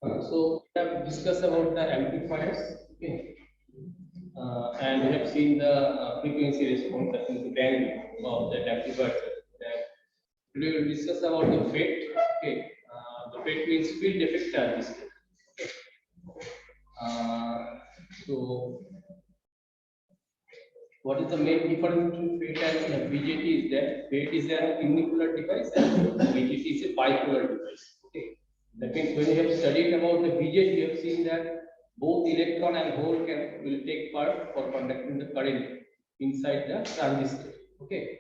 So we have discussed about the amplifiers, okay, and we have seen the frequency response, that is the value of that amplifier. Today we will discuss about the FET. Okay, the FET means field effect transistor. Okay. So what is the main difference between FET and BJT is that FET is an unipolar device and BJT is a bipolar device. Okay. That means when you have studied about the BJT, you have seen that both electron and hole will take part for conducting the current inside the transistor. Okay.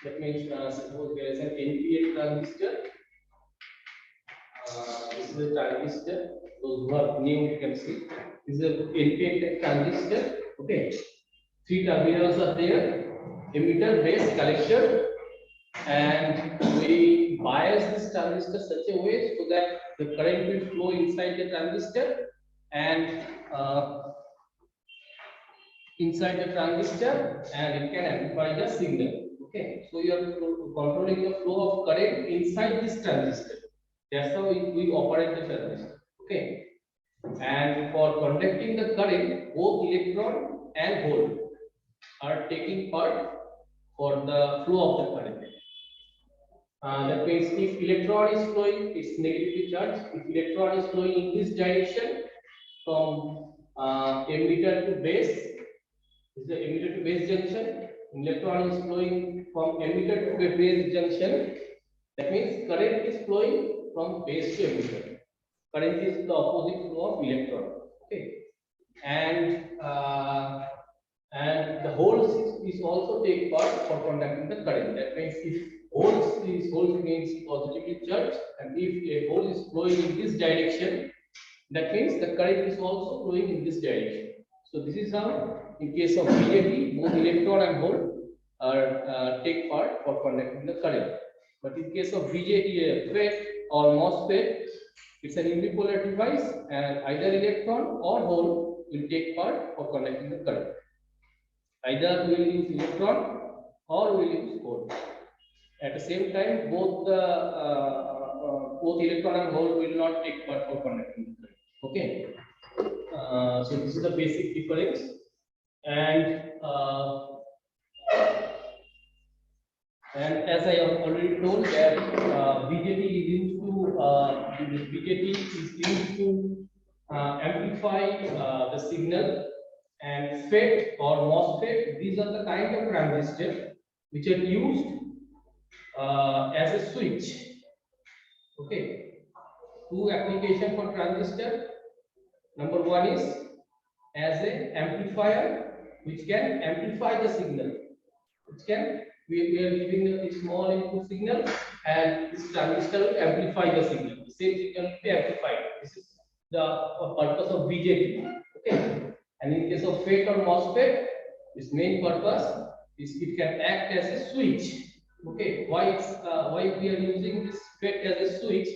That means suppose there is an NPN transistor. This is a transistor. Those who are new, you can see. This is a NPN transistor. Okay. Three terminals are there: emitter, base, collector, and we bias this transistor such a way so that the current will flow inside the transistor and inside the transistor, and it can amplify the signal. Okay, so you are controlling the flow of current inside this transistor. That's how we operate the transistor. Okay, and for conducting the current, both electron and hole are taking part for the flow of the current. That means if electron is flowing, it's negatively charged. If electron is flowing in this direction from emitter to base, this is the emitter to base junction. Electron is flowing from emitter to base junction. That means current is flowing from base to emitter. Current is the opposite flow of electron. Okay, and the holes is also take part for conducting the current. That means if holes means positively charged, and if a hole is flowing in this direction, that means the current is also flowing in this direction. So this is how, in case of BJT, both electron and hole are take part for conducting the current. But in case of BJT, FET or MOSFET, it's an unipolar device, and either electron or hole will take part for conducting the current. Either we will use electron or we will use hole. At the same time, both electron and hole will not take part for conducting the current. Okay. So this is the basic difference, and as I have already told that BJT is used to amplify the signal, and FET or MOSFET, these are the kind of transistors which are used as a switch. Okay, two application for transistor. Number one is as a amplifier, which can amplify the signal. We are giving a small input signal, and this transistor will amplify the signal. The same signal will be amplified. This is the purpose of BJT. Okay, and in case of FET or MOSFET, its main purpose is it can act as a switch. Okay, why we are using this FET as a switch?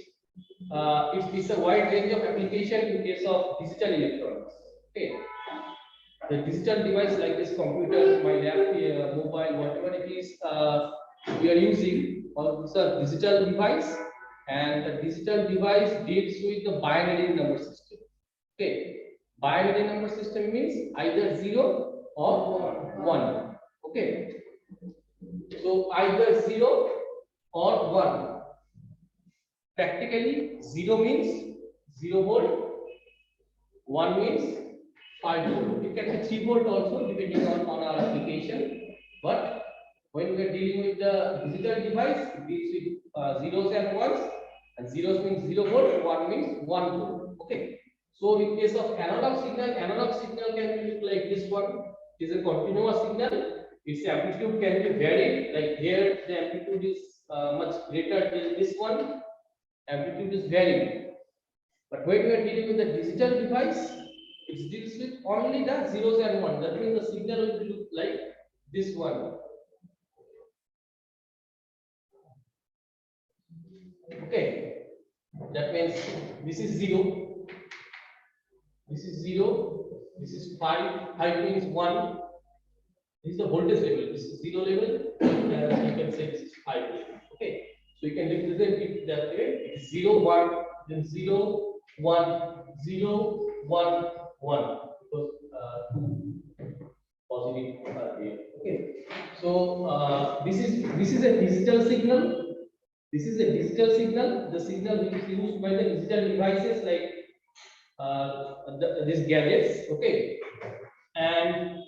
It's a wide range of application in case of digital electronics. Okay, the digital device like this computer, my laptop, mobile, whatever it is we are using, or it's a digital device, and the digital device deals with the binary number system. Okay, binary number system means either 0 or 1. Okay, so either 0 or 1. Practically, 0 means 0 volt, 1 means 5 volt. It can be 3 volt also, depending on our application. But when we are dealing with the digital device, it deals with zeros and ones, and zeros means 0 volt, 1 means 1 volt. Okay. So in case of analog signal can look like this one. It is a continuous signal. Its amplitude can be varied. Like here, the amplitude is much greater than this one. Amplitude is varying. But when we are dealing with the digital device, it deals with only the zeros and ones. That means the signal will look like this one. Okay, that means this is 0, this is 0, this is 5, 5 means 1. This is the voltage level, this is 0 level, and you can say this is 5 level. Okay, so you can represent it that way. It is 0, 1, then 0, 1, 0, 1, 1, because two positive are here. Okay, so this is a digital signal. This is a digital signal, the signal which is used by the digital devices like these gadgets. Okay, and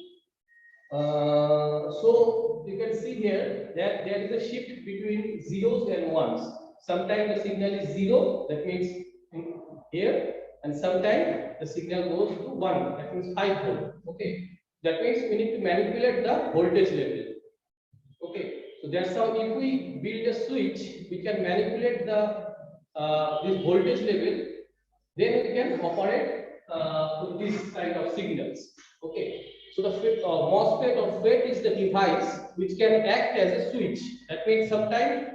so you can see here that there is a shift between zeros and ones. Sometimes the signal is 0, that means in here, and sometimes the signal goes to 1, that means 5 volt. Okay, that means we need to manipulate the voltage level. Okay, so that's how if we build a switch, we can manipulate the this voltage level, then we can operate with this kind of signals. Okay, so the MOSFET or FET is the device which can act as a switch. That means sometimes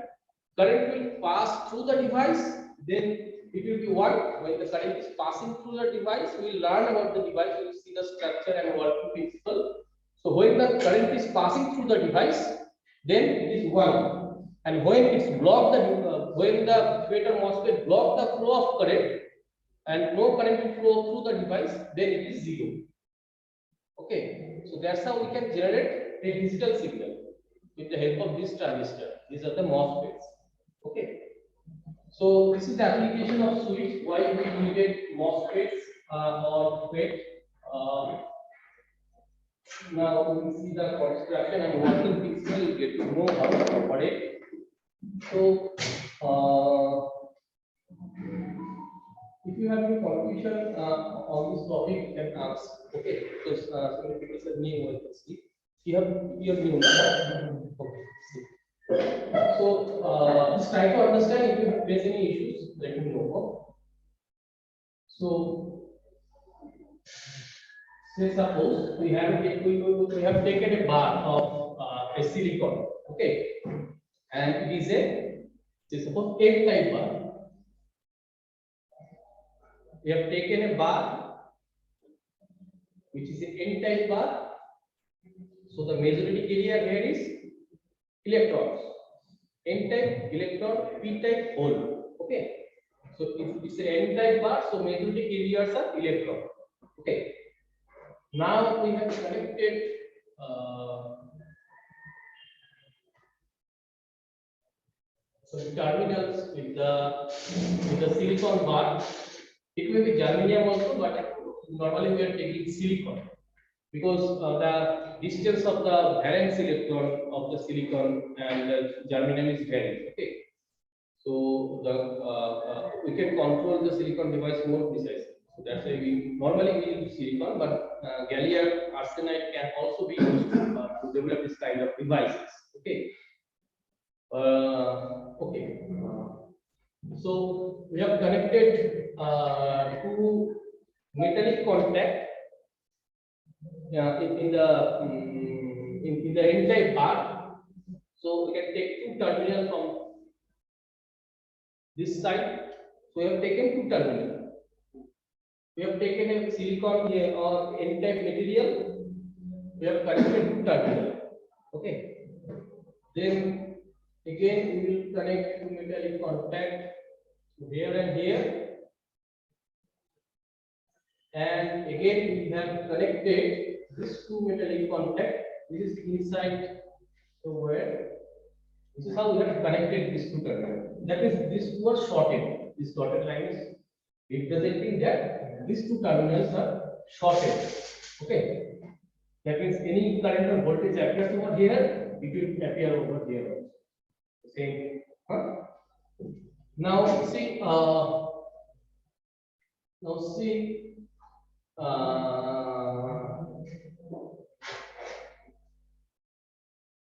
current will pass through the device, then it will be one. When the current is passing through the device, we will learn about the device, we will see the structure and working principle. So when the current is passing through the device, then it is 1, and when it's blocked when the FET or MOSFET block the flow of current and no current will flow through the device, then it is 0. Okay, so that's how we can generate a digital signal with the help of this transistor. These are the MOSFETs. Okay, so this is the application of switch, why we needed MOSFETs or FET. Now we will see the construction and working principle. You get to know how to operate. So, if you have any confusion on this topic, you can ask. Okay, because so many people said new one. See, you have new. Okay, see. So, just try to understand. If you face any issues, let me know. So. Say suppose we have taken a bar of a silicon, okay, and it is say suppose N-type bar. We have taken a bar which is an N-type bar. So the majority carrier here is electrons. N-type electron, P-type hole. Okay. So if it's an N-type bar, so majority carriers are electron. Okay. Now we have connected some terminals with the silicon bar. It may be germanium also, but normally we are taking silicon because the distance of the valence electron of the silicon and the germanium is varying. Okay, so we can control the silicon device more precisely. So that's why we normally use silicon, but gallium arsenide can also be used to develop this kind of devices. Okay. Okay. So we have connected two metallic contact in the N-type bar. So we can take two terminals from this side. So we have taken two terminals. We have taken a silicon here or N-type material. We have connected two terminals. Okay. Then again we will connect two metallic contact here and here. And again we have connected this two metallic contact. This is inside somewhere. This is how we have connected these two terminals. That means these two are shorted. This dotted line is representing that these two terminals are shorted. Okay. That means any current or voltage appears over here, it will appear over here also. Same. Huh? Now see.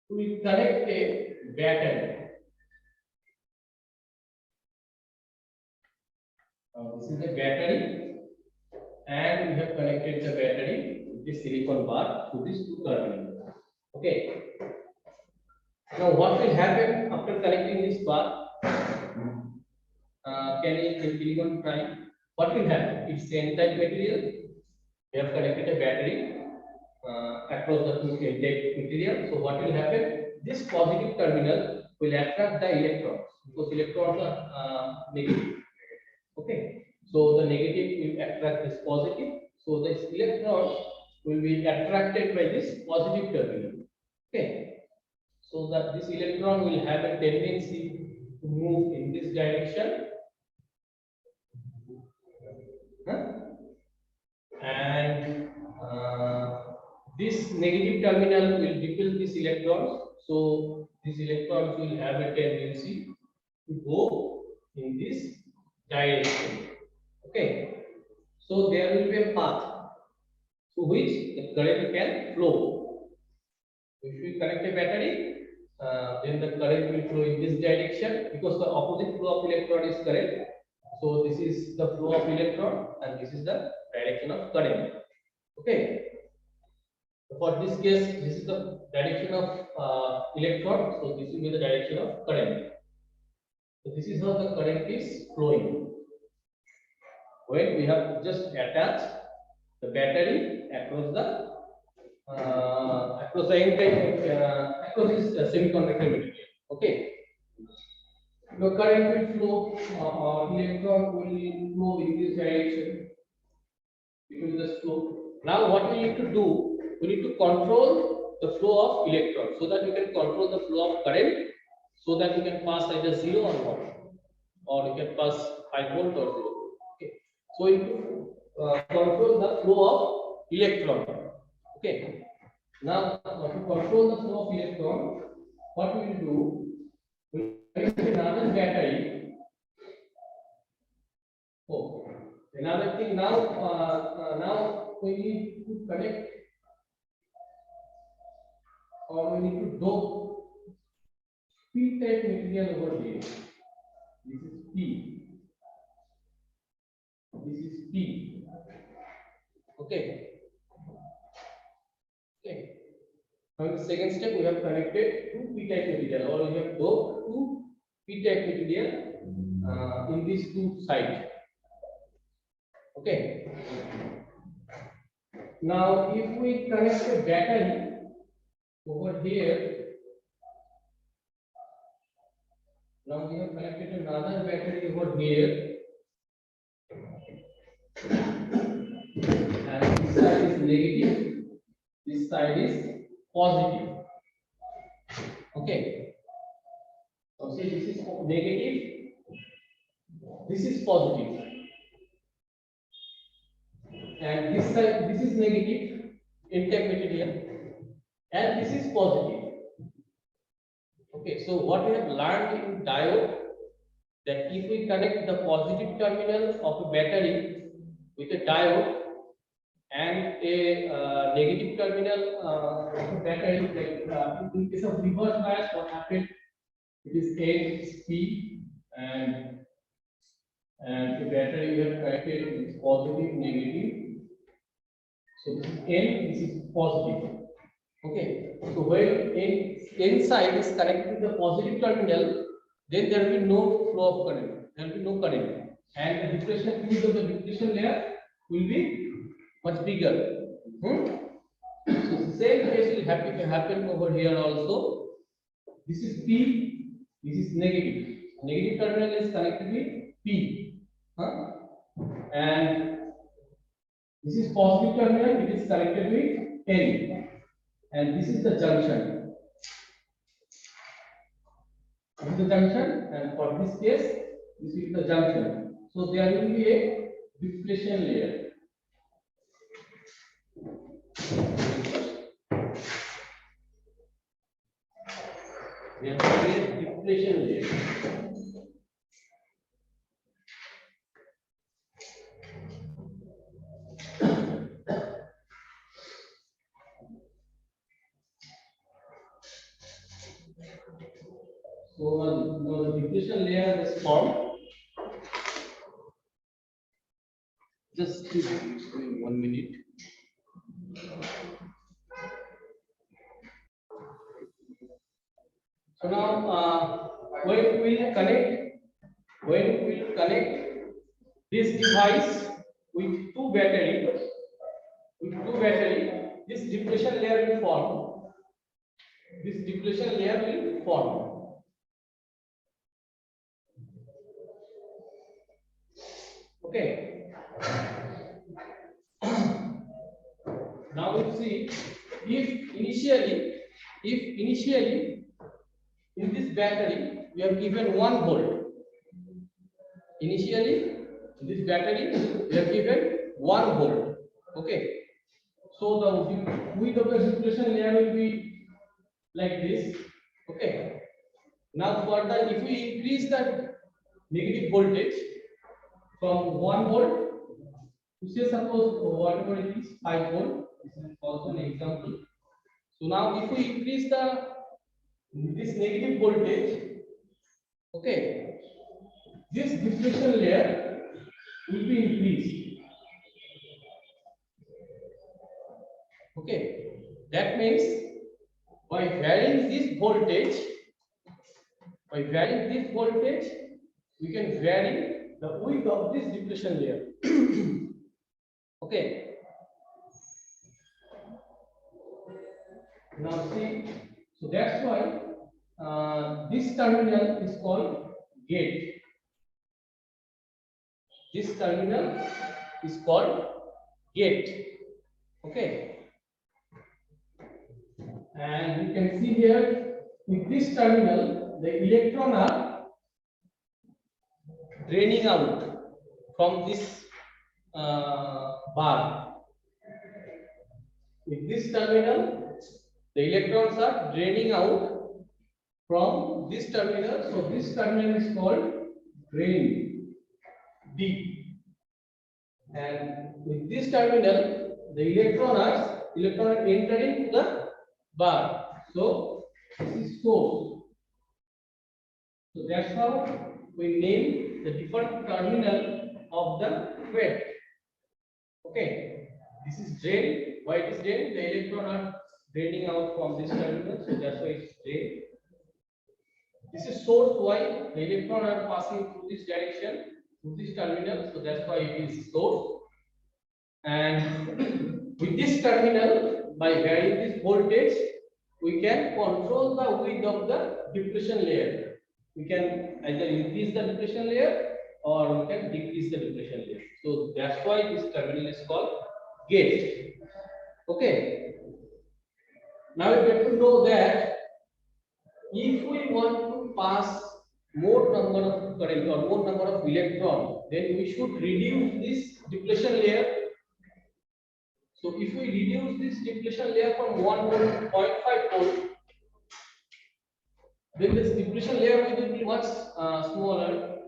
We connect a battery. This is a battery, and we have connected the battery with the silicon bar to these two terminals. Okay. Now, what will happen after connecting this bar? Can anyone try? What will happen? It's the N-type material. We have connected a battery across the two N-type material. So, what will happen? This positive terminal will attract the electrons because electrons are negative. Okay, so the negative will attract this positive. So this electrons will be attracted by this positive terminal. Okay, so that this electron will have a tendency to move in this direction, and this negative terminal will repel these electrons. So these electrons will have a tendency to go in this direction. Okay, so there will be a path through which the current can flow. If we connect a battery, then the current will flow in this direction because the opposite flow of electron is current. So this is the flow of electron and this is the direction of current. Okay. For this case, this is the direction of electron. So this will be the direction of current. So this is how the current is flowing. When we have just attached the battery across the entire across this semiconductor material. Okay. The current will flow, electron will flow in this direction. It will just flow. Now, what we need to do, we need to control the flow of electrons so that you can control the flow of current, so that you can pass either 0 or 1, or you can pass 5 volt or 0. Okay. So, you control the flow of electron. Okay. Now, to control the flow of electron, what we will do, we will connect another battery. Oh, another thing now. Now we need to connect, or we need to dope P-type material over here. This is P. This is P. Okay. Okay. Now in the second step, we have connected two P-type material, or we have doped two P-type material in these two sides. Okay. Now, if we connect a battery over here, now we have connected another battery over here, and this side is negative, this side is positive. Okay. So see, this is negative, this is positive, and this side, this is negative, N-type material, and this is positive. Okay, so what we have learned in diode, that if we connect the positive terminal of a battery with a diode and a negative terminal of a battery, like in case of reverse bias, what happened? It is N P, and the battery we have connected with positive, negative. So this is N, this is positive. Okay, so when N side is connected to the positive terminal, then there will be no flow of current. There will be no current, and the depletion field of the depletion layer will be much bigger. So the same case will happen over here also. This is P. This is negative. Negative terminal is connected with P, and this is positive terminal. It is connected with N. And this is the junction. This is the junction, and for this case, this is the junction. So there will be a depletion layer. There will be a depletion layer. So now the depletion layer is formed. Just give me 1 minute. So now when we will connect this device with two battery, this depletion layer will form. This depletion layer will form. Okay. Now we see if initially in this battery we have given 1 volt. Initially in this battery we have given 1 volt. Okay. So the width of the depletion layer will be like this. Okay. Now further, if we increase the negative voltage from 1 volt to say suppose whatever it is 5 volt, this is also an example. So now if we increase this negative voltage, okay, this depletion layer will be increased. Okay, that means by varying this voltage, we can vary the width of this depletion layer. Okay. Now see, so that's why this terminal is called gate. This terminal is called gate. Okay. And you can see here with this terminal, the electron are draining out from this bar. With this terminal, the electrons are draining out from this terminal. So this terminal is called drain D. And with this terminal, the electron are entering the bar. So this is source. So that's how we name the different terminal of the FET. Okay, this is drain. Why it is drain? The electron are draining out from this terminal, so that's why it's drain. This is source. Why? The electron are passing through this direction, through this terminal, so that's why it is source. And with this terminal, by varying this voltage, we can control the width of the depletion layer. We can either increase the depletion layer or we can decrease the depletion layer. So that's why this terminal is called gate. Okay. Now we get to know that if we want to pass more number of current or more number of electron, then we should reduce this depletion layer. So if we reduce this depletion layer from 1 volt to 0.5 volt, then this depletion layer will be much smaller,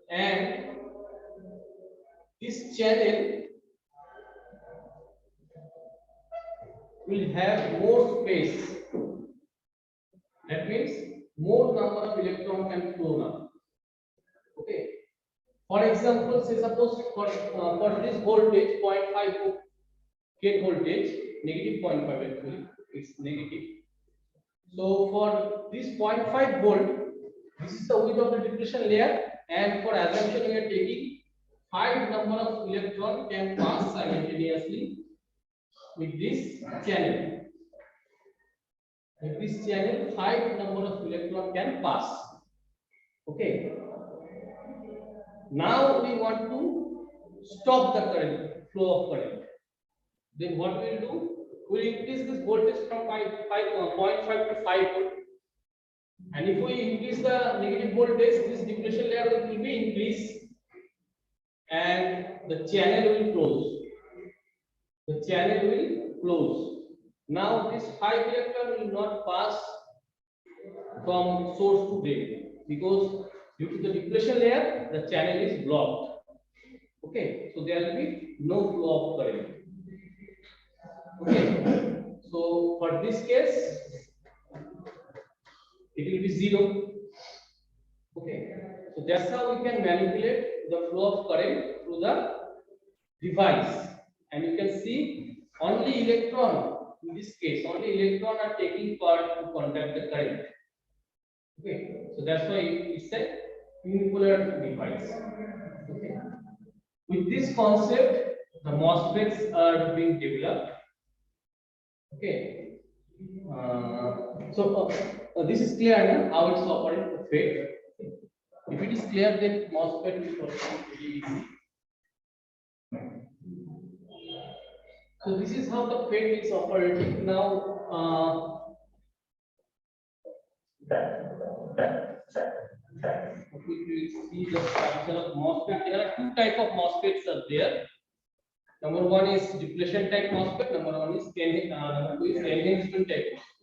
and this channel will have more space. That means more number of electron can flow now. Okay. For example, say suppose for this voltage 0.5 gate voltage, negative 0.5 actually, it's negative. So for this 0.5 volt, this is the width of the depletion layer, and for assumption we are taking 5 number of electron can pass simultaneously with this channel. With this channel, 5 number of electron can pass. Okay. Now we want to stop the current, flow of current. Then what we will do? We will increase this voltage from 0.5 to 5 volt. And if we increase the negative voltage, this depletion layer will be increased and the channel will close. The channel will close. Now this 5 electron will not pass from source to drain because due to the depletion layer, the channel is blocked. Okay, so there will be no flow of current. Okay, so for this case, it will be 0. Okay, so that's how we can manipulate the flow of current through the device. And you can see only electron, in this case, only electron are taking part to conduct the current. Okay, so that's why it's a unipolar device. Okay. With this concept, the MOSFETs are being developed. Okay. So this is clear now how it's operating FET. If it is clear, then MOSFET is also very easy. So this is how the FET is operating now. We will see the structure of MOSFET. There are two types of MOSFETs are there. Number one is depletion type MOSFET. Number two is enhancement type MOSFET.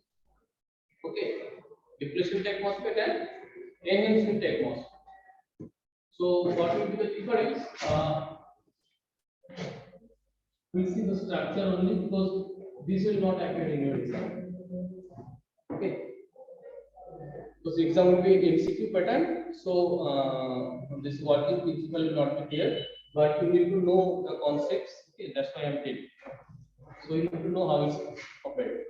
Okay, depletion type MOSFET and enhancement type MOSFET. So what will be the difference? We'll see the structure only because this will not appear in your exam. Okay. So exam will be MCQ pattern. So this working principle will not be clear, but you need to know the concepts. Okay, that's why I'm telling. So you need to know how it's operated.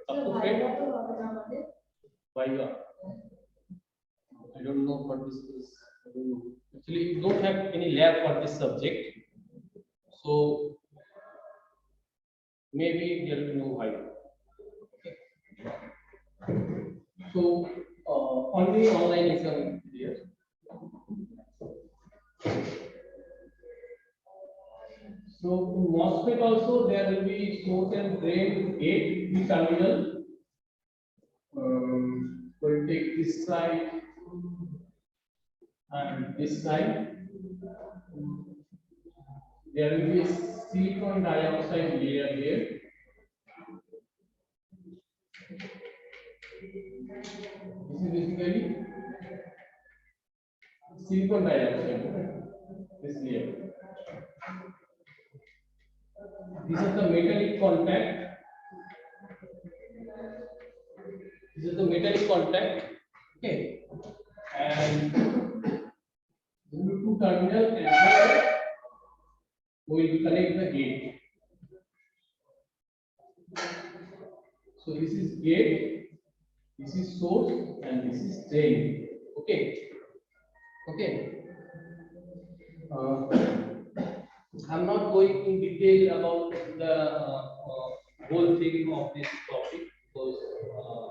Viva. I don't know what this is. Actually, you don't have any lab for this subject. So maybe there will be no Viva. So only online exam here. So in MOSFET also there will be source and drain gate the terminal. We'll take this side and this side. There will be a silicon dioxide layer here. This is basically silicon dioxide. This layer. This is the metallic contact. This is the metallic contact. Okay. And two terminal and here we will connect the gate. So this is gate, this is source, and this is drain. Okay. Okay. I'm not going in detail about the whole thing of this topic because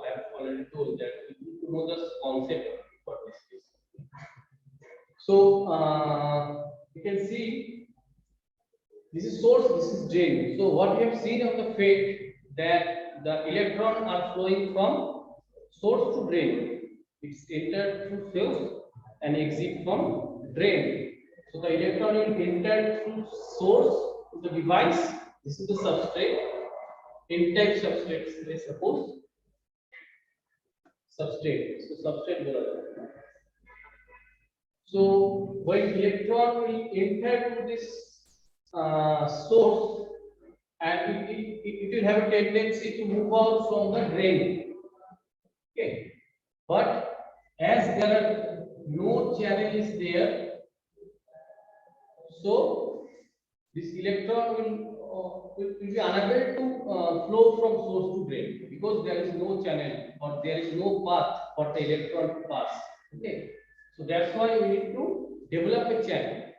I have already told that you need to know the concept for this case. So you can see this is source, this is drain. So what we have seen of the FET that the electrons are flowing from source to drain. It's entered through source and exit from drain. So the electron will enter through source to the device. This is the substrate. N-type substrate, let's suppose. Substrate. So substrate. So when electron will enter to this source, and it will have a tendency to move out from the drain. Okay, but as there are no channels there, so this electron will be unable to flow from source to drain because there is no channel or there is no path for the electron to pass. Okay, so that's why we need to develop a channel.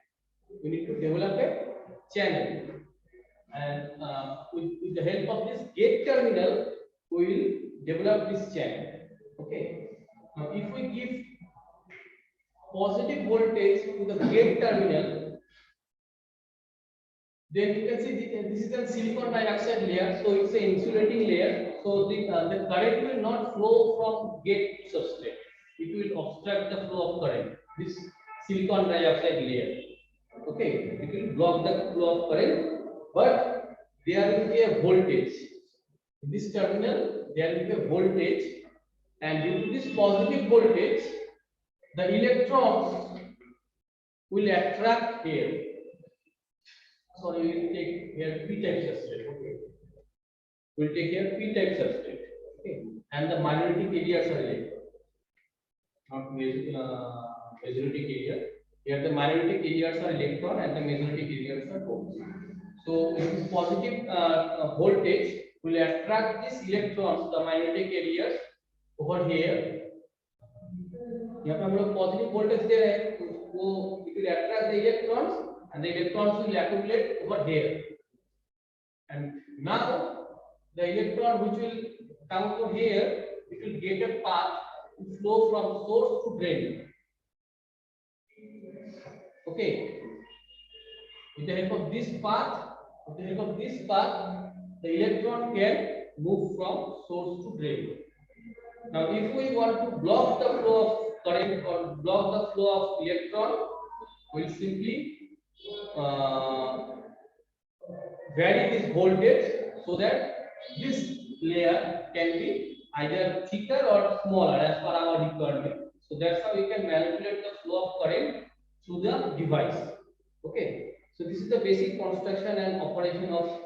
We need to develop a channel, and with the help of this gate terminal, we will develop this channel. Okay, now if we give positive voltage to the gate terminal, then you can see this is a silicon dioxide layer, so it's an insulating layer. So the current will not flow from gate to substrate. It will obstruct the flow of current. This silicon dioxide layer. Okay, it will block the flow of current, but there will be a voltage. In this terminal, there will be a voltage, and due to this positive voltage, the electrons will attract here. So we will take here p-type substrate. Okay, we'll take here p-type substrate. Okay, and the magnetic areas are electron, not magnetic area. Here the magnetic areas are electron and the magnetic areas are holes. So this positive voltage will attract these electrons, the magnetic areas over here. यहाँ पे हम लोग positive voltage दे रहे हैं, तो it will attract the electrons and the electrons will accumulate over here. And now the electron which will come to here, it will get a path to flow from source to drain. Okay, with the help of this path, the electron can move from source to drain. Now, if we want to block the flow of current or block the flow of electron, we'll simply vary this voltage so that this layer can be either thicker or smaller as per our requirement. So that's how we can manipulate the flow of current through the device. Okay, so this is the basic construction and operation of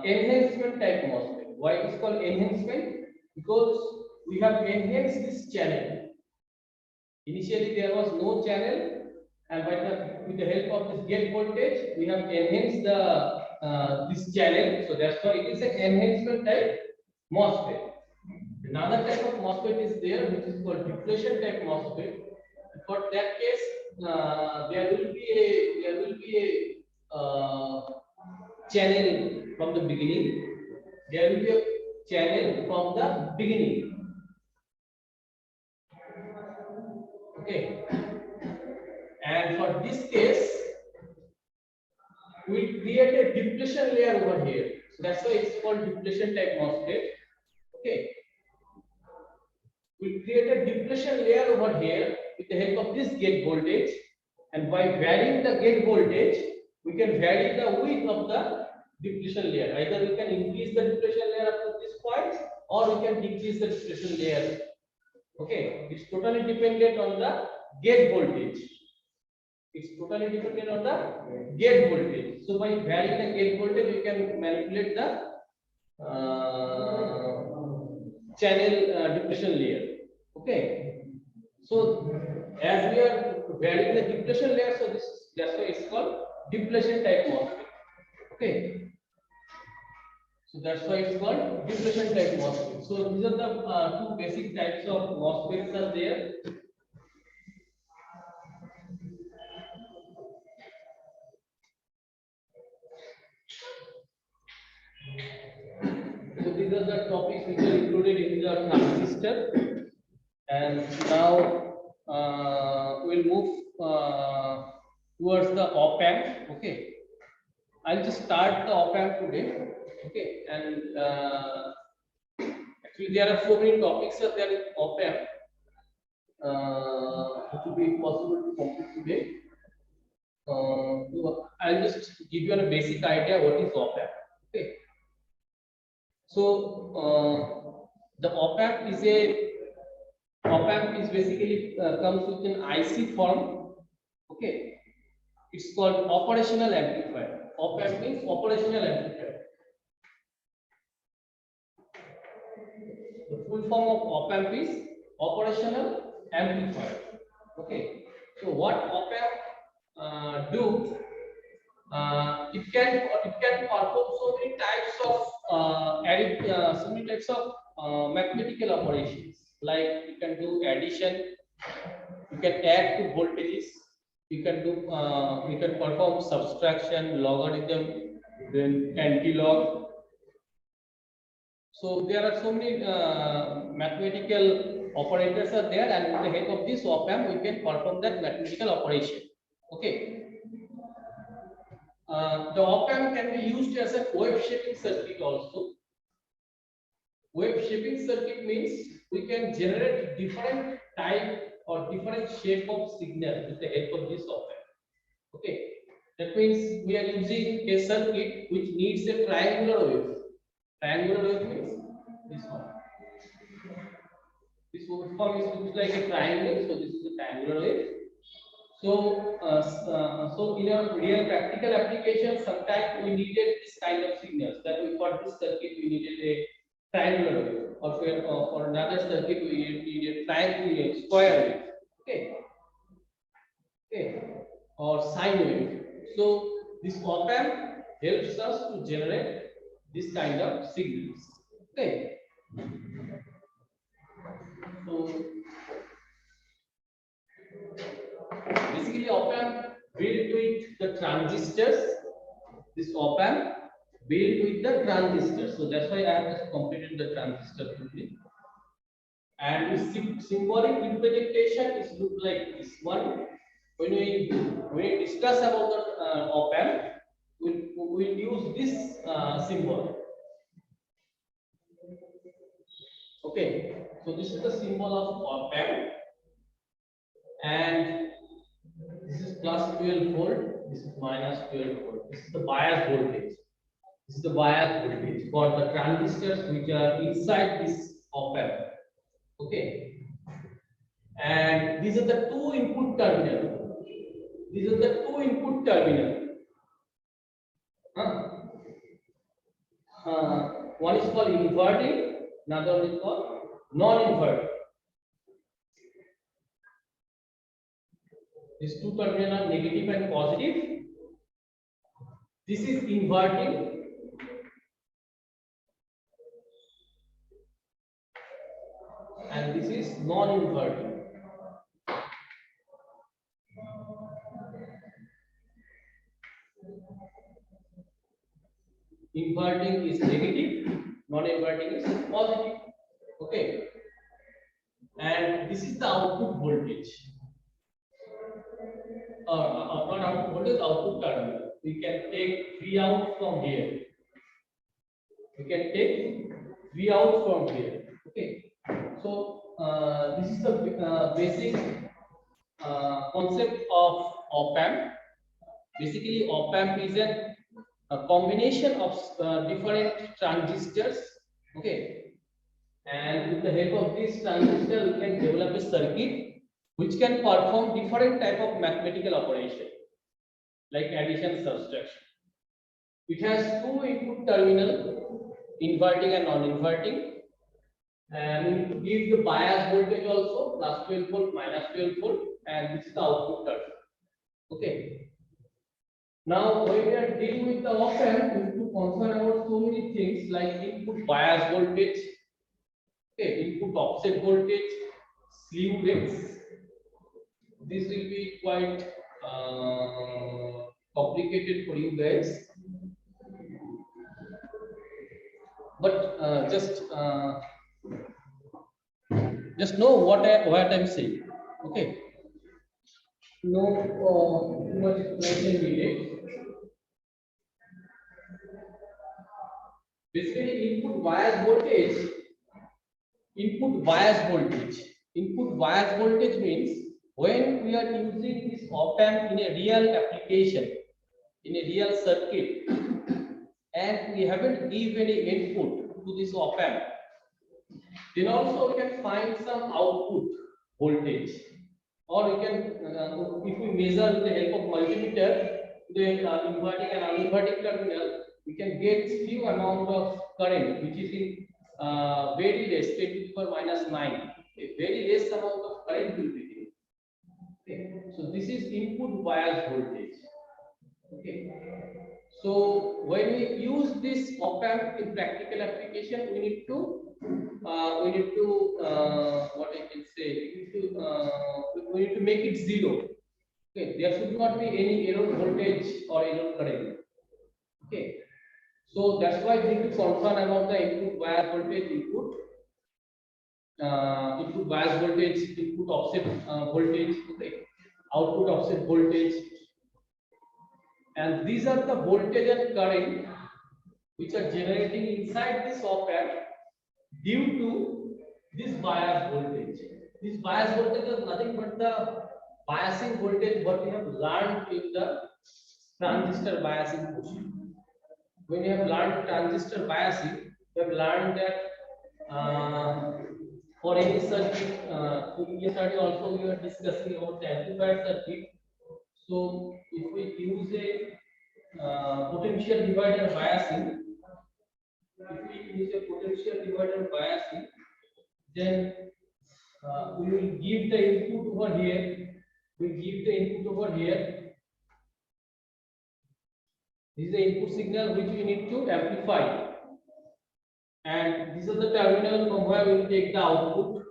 enhancement type MOSFET. Why it is called enhancement? Because we have enhanced this channel. Initially there was no channel, and with the help of this gate voltage, we have enhanced the this channel. So that's why it is an enhancement type MOSFET. Another type of MOSFET is there, which is called depletion type MOSFET. For that case, there will be a channel from the beginning. There will be a channel from the beginning. Okay, and for this case, we create a depletion layer over here. So that's why it's called depletion type MOSFET. Okay, we create a depletion layer over here with the help of this gate voltage, and by varying the gate voltage, we can vary the width of the depletion layer. Either we can increase the depletion layer up to this point, or we can decrease the depletion layer. Okay, it's totally dependent on the gate voltage. It's totally dependent on the gate voltage. So by varying the gate voltage, we can manipulate the channel depletion layer. Okay. So as we are varying the depletion layer, so that's why it's called depletion type MOSFET. Okay. So that's why it's called depletion type MOSFET. So these are the two basic types of MOSFETs are there. So these are the topics which are included in the transistor. And now we'll move towards the op amp. Okay, I'll just start the op amp today. Okay, and actually there are so many topics that there in op amp. It will be possible to complete today. So I'll just give you a basic idea what is op amp. Okay, so the op amp is basically comes with an IC form. Okay, it's called operational amplifier. Op amp means operational amplifier. The full form of op amp is operational amplifier. Okay, so what op amp do? It can perform so many types of mathematical operations. Like you can do addition, you can add to voltages, you can perform subtraction, logarithm, then anti-log. So there are so many mathematical operators are there, and with the help of this op amp, we can perform that mathematical operation. Okay. The op amp can be used as a wave shaping circuit also. Wave shaping circuit means we can generate different type or different shape of signal with the help of this op amp. Okay, that means we are using a circuit which needs a triangular wave. Triangular wave means this one. This waveform looks like a triangle, so this is a triangular wave. So, so in a real practical application, sometimes we needed this kind of signals. That we for this circuit we needed a triangular wave, or for another circuit we needed triangular square wave. Okay, okay, or sine wave. So this op amp helps us to generate this kind of signals. Okay. So basically, op amp built with the transistors. This op amp built with the transistors. So that's why I have just completed the transistor quickly. And the symbolic representation is look like this one. when we discuss about the op amp, we'll use this symbol. Okay, so this is the symbol of op amp, and this is plus 12 volt, this is minus 12 volt. This is the bias voltage. This is the bias voltage for the transistors which are inside this op amp. Okay, and these are the two input terminals. These are the two input terminals. One is called inverting, another one is called non-inverting. These two terminals are negative and positive. This is inverting, and this is non-inverting. Inverting is negative, non-inverting is positive. Okay, and this is the output voltage. Not output voltage, output terminal. We can take V out from here. We can take V out from here. Okay, so this is the basic concept of op amp. Basically, op amp is a combination of different transistors. Okay, and with the help of this transistor, we can develop a circuit which can perform different type of mathematical operation, like addition, subtraction. It has two input terminals, inverting and non-inverting, and we need to give the bias voltage also, plus 12 volt, minus 12 volt, and this is the output terminal. Okay. Now, when we are dealing with the op amp, we need to concern about so many things like input bias voltage, okay, input offset voltage, slew rates. This will be quite complicated for you guys, but just know what I'm saying. Okay, no too much explanation needed. Basically, input bias voltage means when we are using this op amp in a real application, in a real circuit, and we haven't given any input to this op amp, then also we can find some output voltage, or we can if we measure with the help of multimeter the inverting and non-inverting terminal, we can get few amount of current which is in very less, 10 to the power minus 9, a very less amount of current will be there. Okay, so this is input bias voltage. Okay, so when we use this op amp in practical application, we need to what I can say, we need to make it zero. Okay, there should not be any error voltage or error current. Okay, so that's why we need to concern about the input bias voltage, input bias voltage, input offset voltage, okay, output offset voltage, and these are the voltage and current which are generating inside this op amp due to this bias voltage. This bias voltage is nothing but the biasing voltage what we have learned in the transistor biasing portion. When you have learned transistor biasing, you have learned that for any circuit, yesterday also we were discussing about the amplifier circuit. So if we use a potential divider biasing, then we will give the input over here. This is the input signal which we need to amplify, and these are the terminals from where we will take the output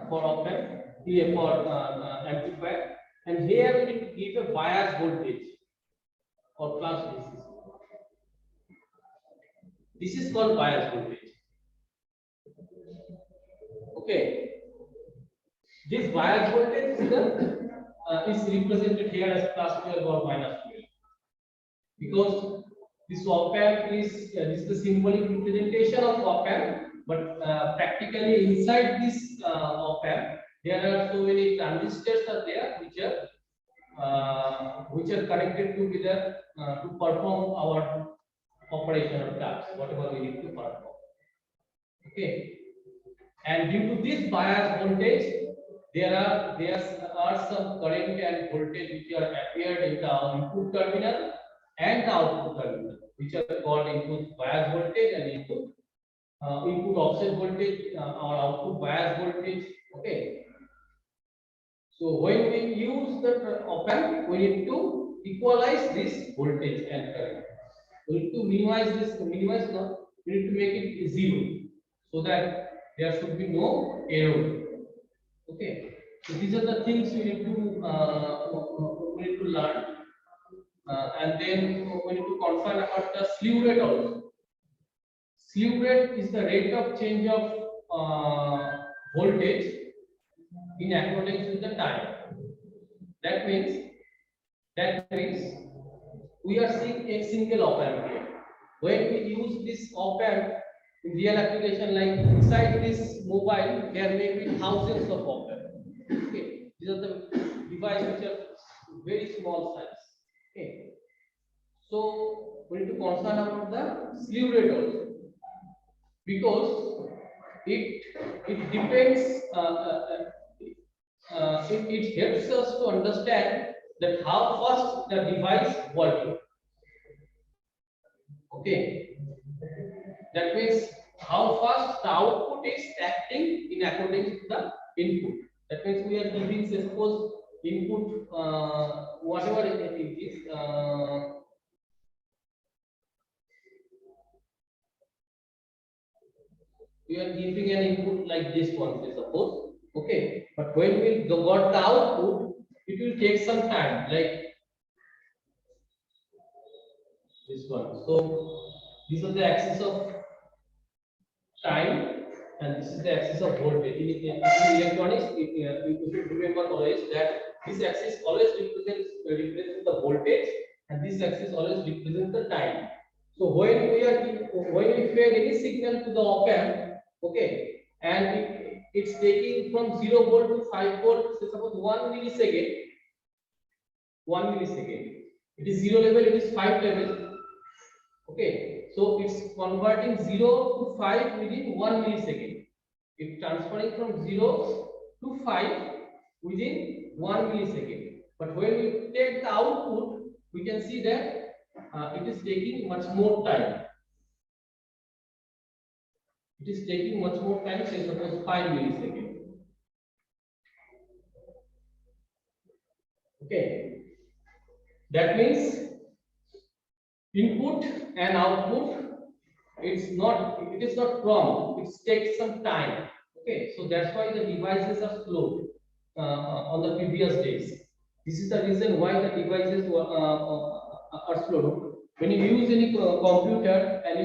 for op amp, here for amplifier, and here we need to give a bias voltage or plus DC. This is called bias voltage. Okay. This bias voltage is represented here as +12 or -12 because this op amp is this is the symbolic representation of op amp, but practically inside this op amp there are so many transistors are there which are connected together to perform our operation or task, whatever we need to perform. Okay, and due to this bias voltage, there are some current and voltage which are appeared in the input terminal and the output terminal, which are called input bias voltage and input offset voltage or output bias voltage. Okay. So when we use the op amp, we need to equalize this voltage and current. We need to minimize this. No, we need to make it zero so that there should be no error. Okay. So these are the things we need to learn, and then we need to confirm about the slew rate also. Slew rate is the rate of change of voltage in accordance with the time. That means we are seeing a single op amp here. When we use this op amp in real application, like inside this mobile, there may be thousands of op amp. Okay, these are the devices which are very small size. Okay, so we need to concern about the slew rate also, because it depends. It helps us to understand that how fast the device working. Okay, that means how fast the output is acting in accordance to the input. That means we are giving, suppose, input whatever it is. We are giving an input like this one, say suppose. Okay, but when we got the output, it will take some time, like this one. So these are the axis of time, and this is the axis of voltage. In electronics, you should remember always that this axis always represents the voltage, and this axis always represents the time. So when we feed any signal to the op amp, okay, and it's taking from 0 volt to 5 volt, so suppose 1 millisecond. It is 0 level, it is 5 level. Okay, so it's converting 0 to 5 within 1 millisecond. It's transferring from 0 to 5 within 1 millisecond. But when we take the output, we can see that it is taking much more time. It is taking much more time, say suppose 5 milliseconds. Okay, that means input and output, it is not prompt, it takes some time. Okay, so that's why the devices are slow on the previous days. This is the reason why the devices are slow. When you use any computer and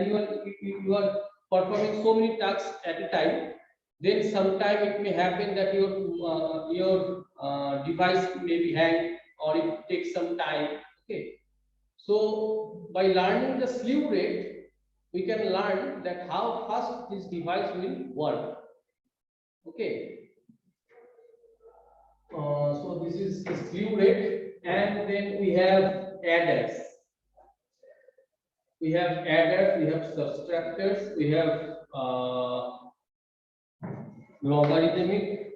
you are performing so many tasks at a time, then sometime it may happen that your device may be hanged or it takes some time. Okay, so by learning the slew rate, we can learn that how fast this device will work. Okay, so this is the slew rate, and then we have adders. We have subtractors, we have logarithmic,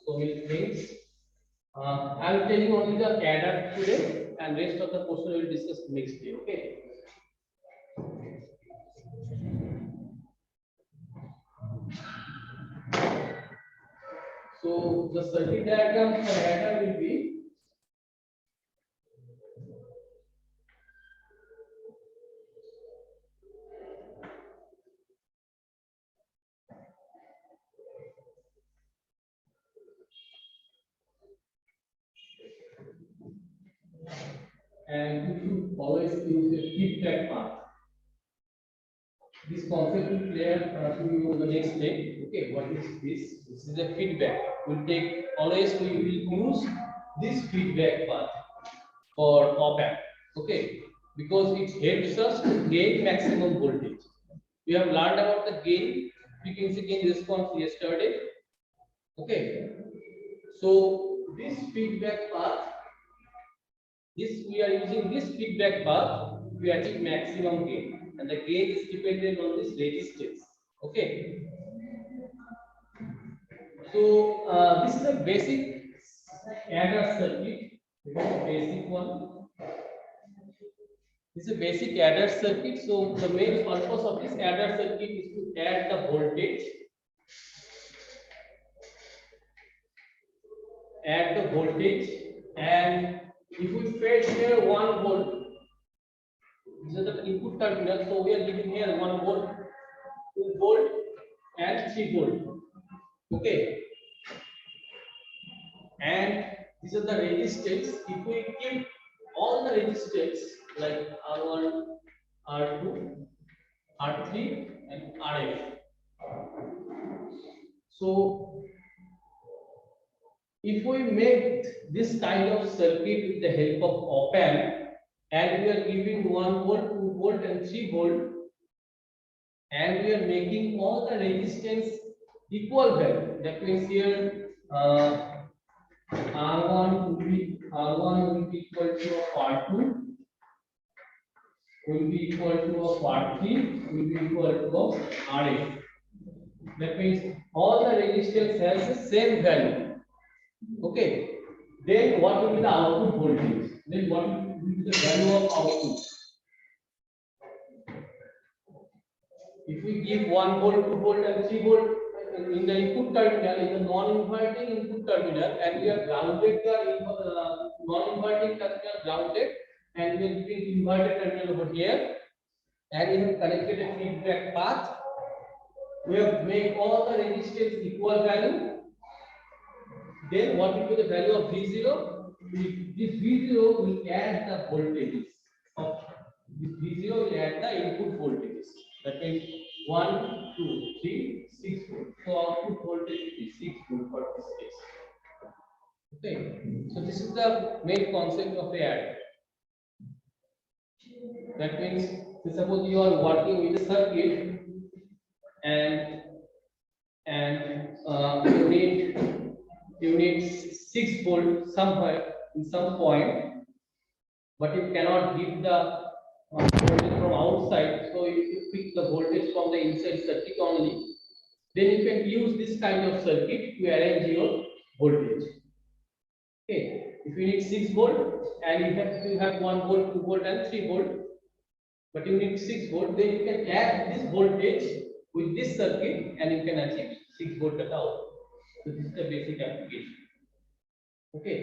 so many things. I'm telling only the adder today, and rest of the portion we will discuss next day. Okay. So the circuit diagram for adder will be and you should always use a feedback path. this concept will clear to you the next day. Okay, what is this? This is a feedback. We'll take always we will use this feedback path for op-amp. Okay, because it helps us to gain maximum voltage. We have learned about the gain, frequency gain response yesterday. Okay, so this feedback path, this we are using this feedback path to achieve maximum gain, and the gain is dependent on this resistance. Okay, so this is a basic adder circuit. This is a basic one. This is a basic adder circuit. So the main purpose of this adder circuit is to add the voltage. Add the voltage, and if we fed here 1 volt, this is the input terminal. So we are giving here 1 volt, 2 volt, and 3 volt. Okay, and this is the resistance. If we keep all the resistance like R1, R2, R3, and RF. So if we make this kind of circuit with the help of op-amp, and we are giving 1 volt, 2 volt, and 3 volt, and we are making all the resistance equal value, that means here R1 will be equal to R2, will be equal to R3, will be equal to RF. That means all the resistance has the same value. Okay, then what will be the output voltage? Then what will be the value of output? If we give 1 volt, 2 volt, and 3 volt in the input terminal, in the non-inverting input terminal, and we are grounded the non-inverting terminal grounded, and we are giving inverted terminal over here, and we have connected a feedback path. We have made all the resistance equal value. Then what will be the value of V0? This V0 will add the voltages. This V0 will add the input voltages. That means 1, 2, 3, 6 volt. So output voltage is 6 volt for this case. Okay. So this is the main concept of the adder. That means, suppose you are working with a circuit, and you need 6 volt somewhere in some point, but you cannot give the voltage from outside, so you pick the voltage from the inside circuit only. Then you can use this kind of circuit to arrange your voltage. Okay, if you need 6 volt and you have 1 volt, 2 volt, and 3 volt, but you need 6 volt, then you can add this voltage with this circuit and you can achieve 6 volt at output. So this is the basic application. Okay.